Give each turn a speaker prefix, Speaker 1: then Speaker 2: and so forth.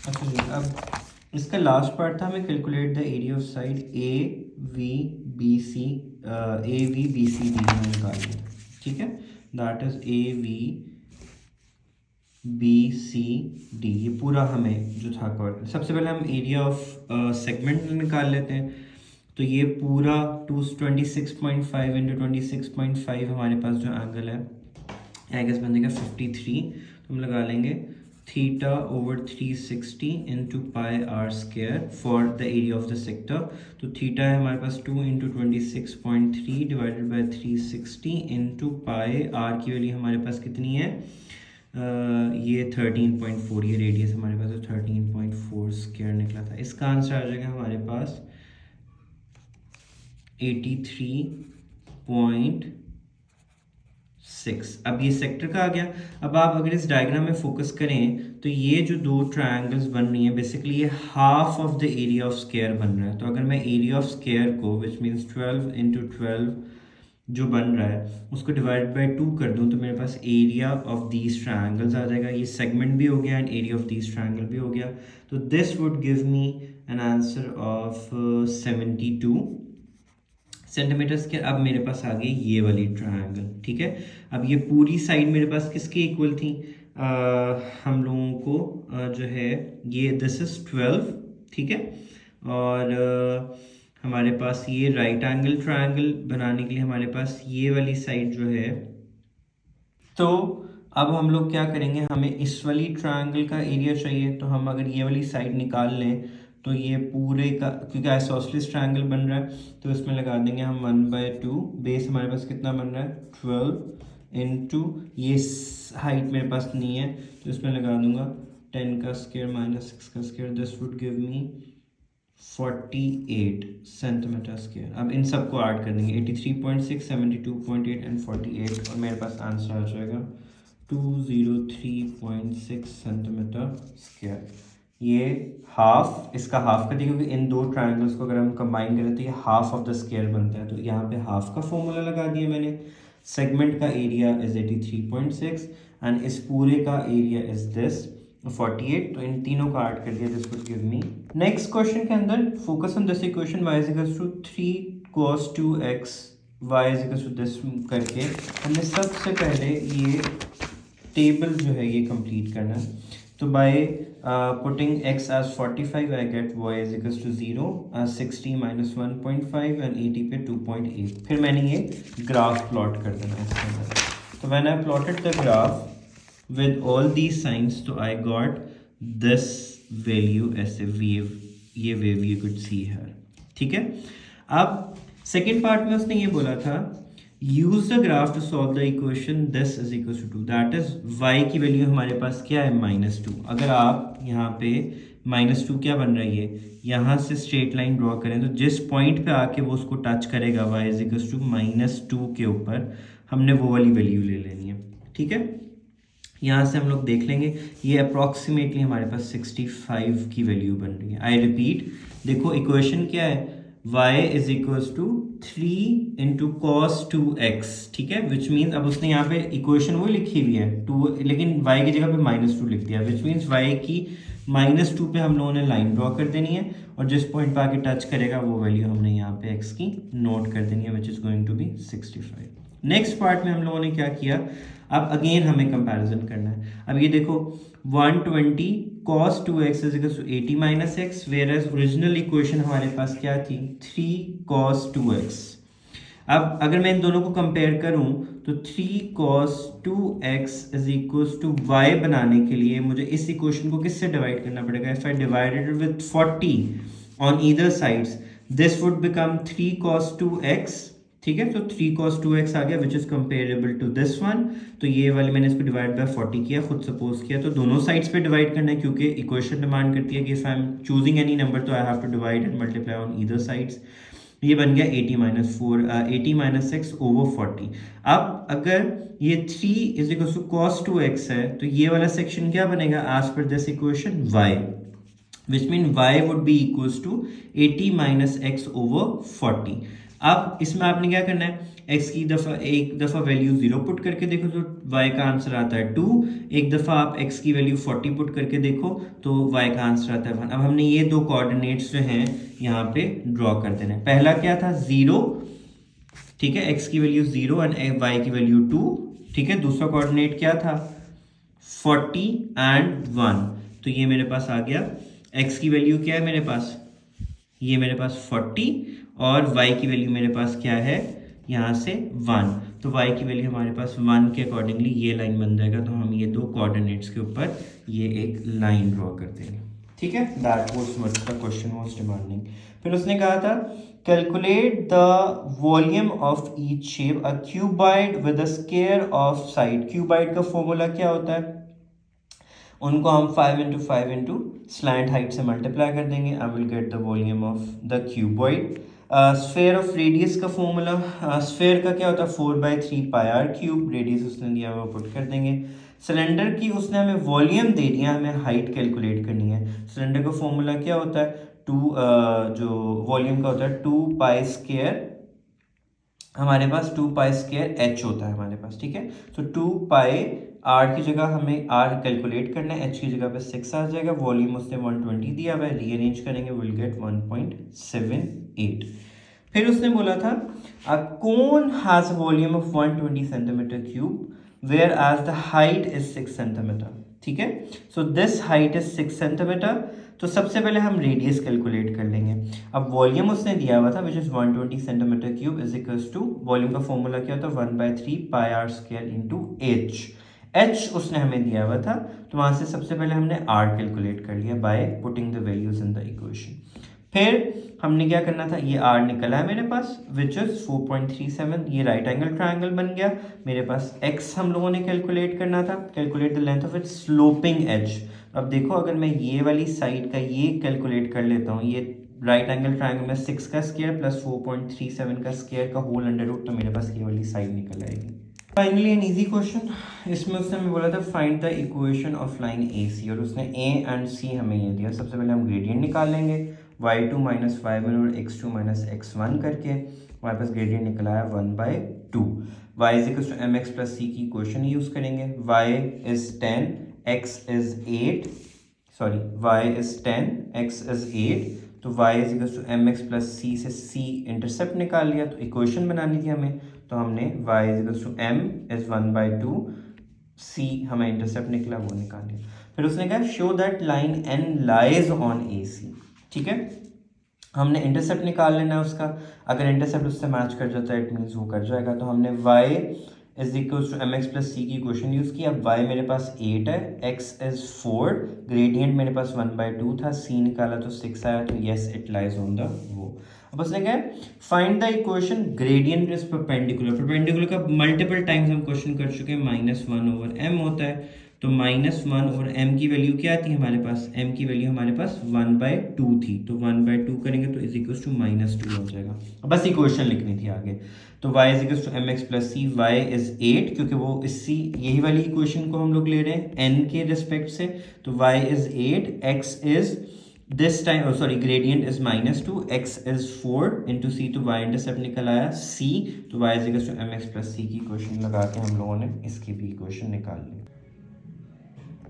Speaker 1: अच्छा जी, अब इसका लास्ट पार्ट था, हमें calculate the area of side A V B C, A V B C D हमें निकालना है, ठीक है। That is A V B C D, ये पूरा हमें जो था कवर। सबसे पहले हम एरिया ऑफ सेगमेंट निकाल लेते हैं। तो ये पूरा 226.5 इंटू 26.5 हमारे पास जो एंगल है आई गेस बनेगा 53। तो हम लगा लेंगे theta over 360 into pi are square for the area of the sector. तो थीटा है हमारे पास 2 into 26.3 divided by 360 into pi R की वैल्यू हमारे पास कितनी है, ये 13.4, ये रेडियस हमारे पास 13.4 स्क्वायर निकला था। इसका आंसर आ जाएगा हमारे पास 83.6। अब ये सेक्टर का आ गया। अब आप अगर इस डायग्राम में फोकस करें तो ये जो दो ट्रायंगल्स बन रही हैं बेसिकली ये half of the area of square बन रहा है। तो अगर मैं एरिया ऑफ स्क्वायर को विच मीन्स 12 इंटू 12 जो बन रहा है उसको डिवाइड बाय 2 कर दूं तो मेरे पास एरिया ऑफ दीज ट्रायंगल्स आ जाएगा। ये सेगमेंट भी हो गया and area of these triangle भी हो गया। तो this would give me an answer of 72 centimetres के। अब मेरे पास आ गई ये वाली ट्रायंगल, ठीक है। अब ये पूरी साइड मेरे पास किसके इक्वल थी, हम लोगों को जो है ये दिस इज 12, ठीक है। और हमारे पास ये राइट एंगल ट्रायंगल बनाने के लिए हमारे पास ये वाली साइड जो है, तो अब हम लोग क्या करेंगे, हमें इस वाली ट्रायंगल का एरिया चाहिए। तो हम अगर ये वाली साइड निकाल लें तो ये पूरे का, क्योंकि आइसोसेलेस ट्रायंगल बन रहा है तो इसमें लगा देंगे हम 1/2। बेस हमारे पास कितना बन रहा है 12 इंटू ये हाइट मेरे पास नहीं है तो इसमें लगा दूंगा 10 का स्क्वायर माइनस 6 का square. This would give me 48 centimetre square. अब इन सबको ऐड कर देंगे 83.6, 72.8 एंड 48 और मेरे पास आंसर आ जाएगा 203.6 सेंटीमीटर स्क्वायर। ये हाफ, इसका हाफ कर दिया क्योंकि इन दो ट्रायंगल्स को अगर हम कंबाइन करें तो ये हाफ ऑफ द स्क्वायर बनता है। तो यहाँ पे हाफ का फॉर्मूला लगा दिया मैंने। सेगमेंट का एरिया इज 83.6 एंड इस पूरे का एरिया इज दिस 48। तो इन तीनों का ऐड कर दिया, this would give me. Next question के अंदर focus on this equation y is equal to 3 cos 2x y is equal to this करके हमने सबसे पहले ये टेबल जो है ये कंप्लीट करना है। तो by putting x as 45 I get y is equals to 0, 60 minus 1.5 and 80 पे 2.8। फिर मैंने ये ग्राफ प्लॉट कर देना है इसके अंदर। तो when I plotted the graph with all these signs तो I got this value as a wave, ये wave you could see here, ठीक है। अब सेकेंड पार्ट में उसने ये बोला था use the graph to solve the equation this is equals to 2, that is y की वैल्यू हमारे पास क्या है -2। अगर आप यहाँ पे -2 क्या बन रही है, यहाँ से स्ट्रेट लाइन ड्रॉ करें तो जिस पॉइंट पे आके वो उसको टच करेगा y इज इक्वल टू -2 के ऊपर हमने वो वाली वैल्यू ले लेनी है, ठीक है। यहाँ से हम लोग देख लेंगे ये अप्रॉक्सीमेटली हमारे पास 65 की वैल्यू बन रही है। आई रिपीट, देखो इक्वेशन क्या है, y is equals to 3 into cos 2x, ठीक है। विच मीन्स अब उसने यहाँ पे इक्वेशन वो लिखी हुई है 2, लेकिन y की जगह पे -2 लिख दिया। विच मीन्स y की -2 पे हम लोगों ने लाइन ड्रॉ कर देनी है और जिस पॉइंट पे आके टच करेगा वो वैल्यू हमने यहाँ पे x की नोट कर देनी है, which is going to be 65। Next part में हम लोगों ने क्या किया, अब अगेन हमें कंपैरिजन करना है। अब ये देखो 120 cos 2x is equal to 80 minus x, whereas original equation हमारे पास क्या थी 3 cos 2x। अब अगर मैं इन दोनों को कंपेयर करूं तो 3 cos 2x is equal to y बनाने के लिए मुझे इस इक्वेशन को किससे डिवाइड करना पड़ेगा, if I divided with 40 on either sides this would become 3 cos 2x, ठीक है। तो 3 cos 2x आ गया which is comparable to this one. तो ये वाले मैंने इसको डिवाइड बाय 40 किया, खुद सपोज किया। तो दोनों साइड्स पे डिवाइड करना है क्योंकि इक्वेशन डिमांड करती है कि if I am choosing any number तो I have to divide and multiply on either sides. ये बन गया 80 माइनस 6 ओवर 40। अब अगर ये 3 is equal to cos 2x है तो ये वाला सेक्शन क्या बनेगा as per this equation y, which mean y would be equals to 80 minus x over 40। अब इसमें आपने क्या करना है, x की एक दफ़ा वैल्यू 0 पुट करके देखो तो y का आंसर आता है 2, एक दफ़ा आप x की वैल्यू 40 पुट करके देखो तो y का आंसर आता है 1। अब हमने ये दो कोऑर्डिनेट्स जो हैं यहाँ पे ड्रॉ कर देना है। पहला क्या था 0, ठीक है, x की वैल्यू 0 एंड y की वैल्यू 2, ठीक है। दूसरा कोऑर्डिनेट क्या था 40 एंड 1, तो ये मेरे पास आ गया, x की वैल्यू क्या है मेरे पास, ये मेरे पास 40 और y की वैल्यू मेरे पास क्या है यहाँ से 1, तो y की वैल्यू हमारे पास 1 के अकॉर्डिंगली ये लाइन बन जाएगा। तो हम ये दो कोऑर्डिनेट्स के ऊपर ये एक लाइन ड्रॉ कर देंगे, ठीक है। That was what the question was demanding. फिर उसने कहा था calculate the volume of each shape, a cuboid with a square of side. Cuboid का फॉर्मूला क्या होता है, उनको हम 5 इंटू 5 इंटू स्लैंट हाइट से मल्टीप्लाई कर देंगे। I will get the volume of the cuboid. Sphere of radius का फॉर्मूला, स्फेयर का क्या होता है 4/3 पाई आर क्यूब, रेडियस उसने दिया हुआ पुट कर देंगे। सिलेंडर की उसने हमें वॉल्यूम दे दिया, हमें हाइट कैलकुलेट करनी है। सिलेंडर का फॉर्मूला क्या होता है जो वॉल्यूम का होता है 2 पाई स्क्वायर, हमारे पास 2 पाई स्क्वायर एच होता है हमारे पास, ठीक है। तो 2 पाई आर की जगह हमें आर कैलकुलेट करना है, एच की जगह पे 6 आ जाएगा। वॉल्यूम उसने 120 दिया हुआ है, रीअरेंज करेंगे विल गेट 1.78। फिर उसने बोला था a cone has a volume of 120 centimetre cube whereas the height is 6 centimetre, ठीक है। So this height is 6 centimetre. तो सबसे पहले हम रेडियस कैलकुलेट कर लेंगे। अब वॉल्यूम उसने दिया हुआ था which is 120 centimetre cube is equals to, volume का फॉर्मूला क्या होता है 1/3 pi are square into h. H उसने हमें दिया हुआ था, तो वहां से सबसे पहले हमने आर कैलकुलेट कर लिया by putting the values in the equation. फिर हमने क्या करना था, ये आर निकला है मेरे पास विच इज 4.37, ये राइट एंगल ट्राइंगल बन गया मेरे पास। एक्स हम लोगों ने कैलकुलेट करना था, calculate the length of its sloping edge. अब देखो अगर मैं ये वाली साइड का ये कैलकुलेट कर लेता हूँ, ये राइट एंगल ट्राइंगल में 6 का स्क्वायर प्लस 4.37 का स्क्वायर का होल अंडर रूट, तो मेरे पास ये वाली साइड निकल आएगी। फाइनली एन इजी क्वेश्चन, इसमें उसने हमें बोला था find the equation of line A C, और उसने ए एंड सी हमें ये दिया। सबसे पहले हम ग्रेडियंट निकाल लेंगे, y2 माइनस y1 और x2 माइनस x1 करके हमारे पास ग्रेडियंट निकला है 1/2। y is equal to mx plus c की इक्वेशन यूज करेंगे। y is 10, x is 8, sorry y is 10, x is 8, तो y is equal to mx plus c से c intercept निकाल लिया, तो इक्वेशन बनानी थी हमें, तो हमने y is equal to m is 1/2, c हमें इंटरसेप्ट निकला वो निकाल लिया। फिर उसने कहा show that line n lies on AC, ठीक है। हमने इंटरसेप्ट निकाल लेना है उसका, अगर इंटरसेप्ट उससे मैच कर जाता है इट मीन्स वो कर जाएगा। तो हमने y is equal to mx plus c की इक्वेशन यूज़ की। अब y मेरे पास 8 है, x इज 4, ग्रेडियंट मेरे पास 1/2 था, c निकाला तो 6 आया, तो yes it lies on the वो। अब उसने क्या find the equation gradient is perpendicular. Perpendicular का मल्टीपल टाइम्स हम क्वेश्चन कर चुके हैं, -1/m होता है, तो -1 और m की वैल्यू क्या थी हमारे पास, m की वैल्यू हमारे पास 1/2 थी, तो 1/2 करेंगे तो इज इक्वल टू -2 हो जाएगा। बस इक्वेशन लिखनी थी आगे, तो y is equal to mx plus c, y is 8 क्योंकि वो इसी यही वाली इक्वेशन को हम लोग ले रहे हैं n के रिस्पेक्ट से, तो y is 8, x is this time sorry gradient is -2, x is 4 into c, तो y इंटरसेप्ट निकल आया c, तो y is equal to mx plus c की इक्वेशन लगा के हम लोगों ने इसकी भी इक्वेशन निकाल ली।